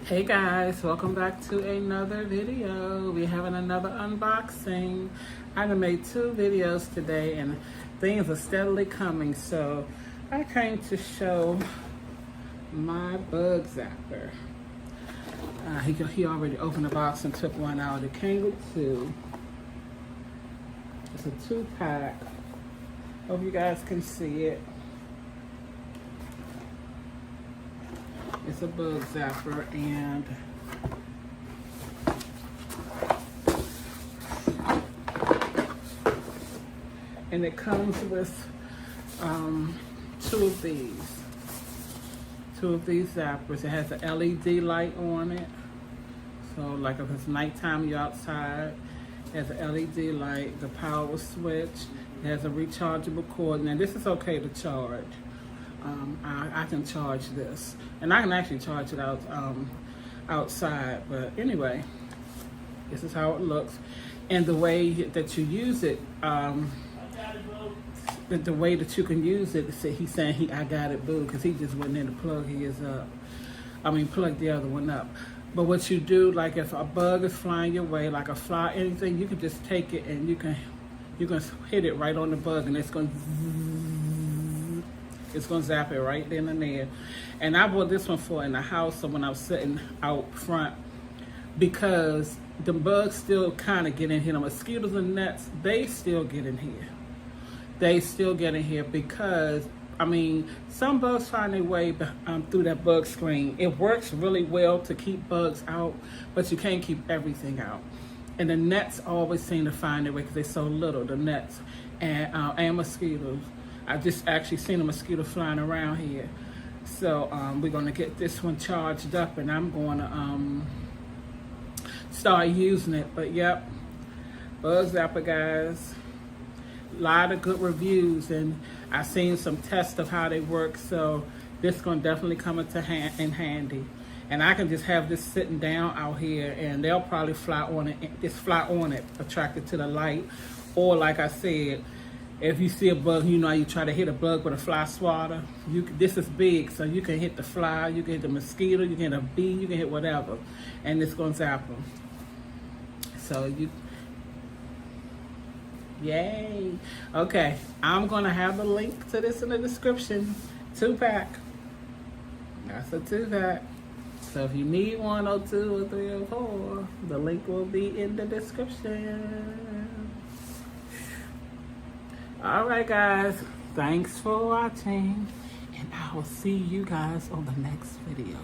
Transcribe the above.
Hey guys, welcome back to another video. We're having another unboxing. I done made 2 videos today and things are steadily coming, so I came to show my bug zapper. He already opened the box and took one out. It came with 2. It's a 2-pack. Hope you guys can see it. It's a bug zapper and it comes with 2 of these. 2 of these zappers. It has an LED light on it. So like if it's nighttime, you're outside, it has an LED light, the power switch, it has a rechargeable cord. Now this is okay to charge. I can charge this, and I can actually charge it outside, but anyway, this is how it looks. And the way that you use it, the way that you can use it, he's saying I got it, boo, because he just went in to plug his up. Plug the other one up. But what you do, like if a bug is flying your way, like a fly, anything, you can just take it and you can hit it right on the bug, and it's going to zap it right then and there. And I bought this one for in the house, so when I was sitting out front, because the bugs still kind of get in here. The mosquitoes and gnats, they still get in here. They still get in here because, some bugs find their way through that bug screen. It works really well to keep bugs out, but you can't keep everything out. And the gnats always seem to find their way because they're so little, the gnats and mosquitoes. I just actually seen a mosquito flying around here. So we're gonna get this one charged up, and I'm gonna start using it. But yep, bug zapper, guys. A lot of good reviews, and I've seen some tests of how they work. So this is gonna definitely come in handy. And I can just have this sitting down out here, and they'll probably fly on it, attracted to the light. Or like I said, if you see a bug, you try to hit a bug with a fly swatter. This is big, so you can hit the fly, you can hit the mosquito, you can hit a bee, you can hit whatever, and it's gonna zap them. So yay. Okay, I'm gonna have the link to this in the description. 2-pack. That's a 2-pack. So if you need 1 or 2 or 3 or 4, the link will be in the description. Alright guys, thanks for watching, and I will see you guys on the next video.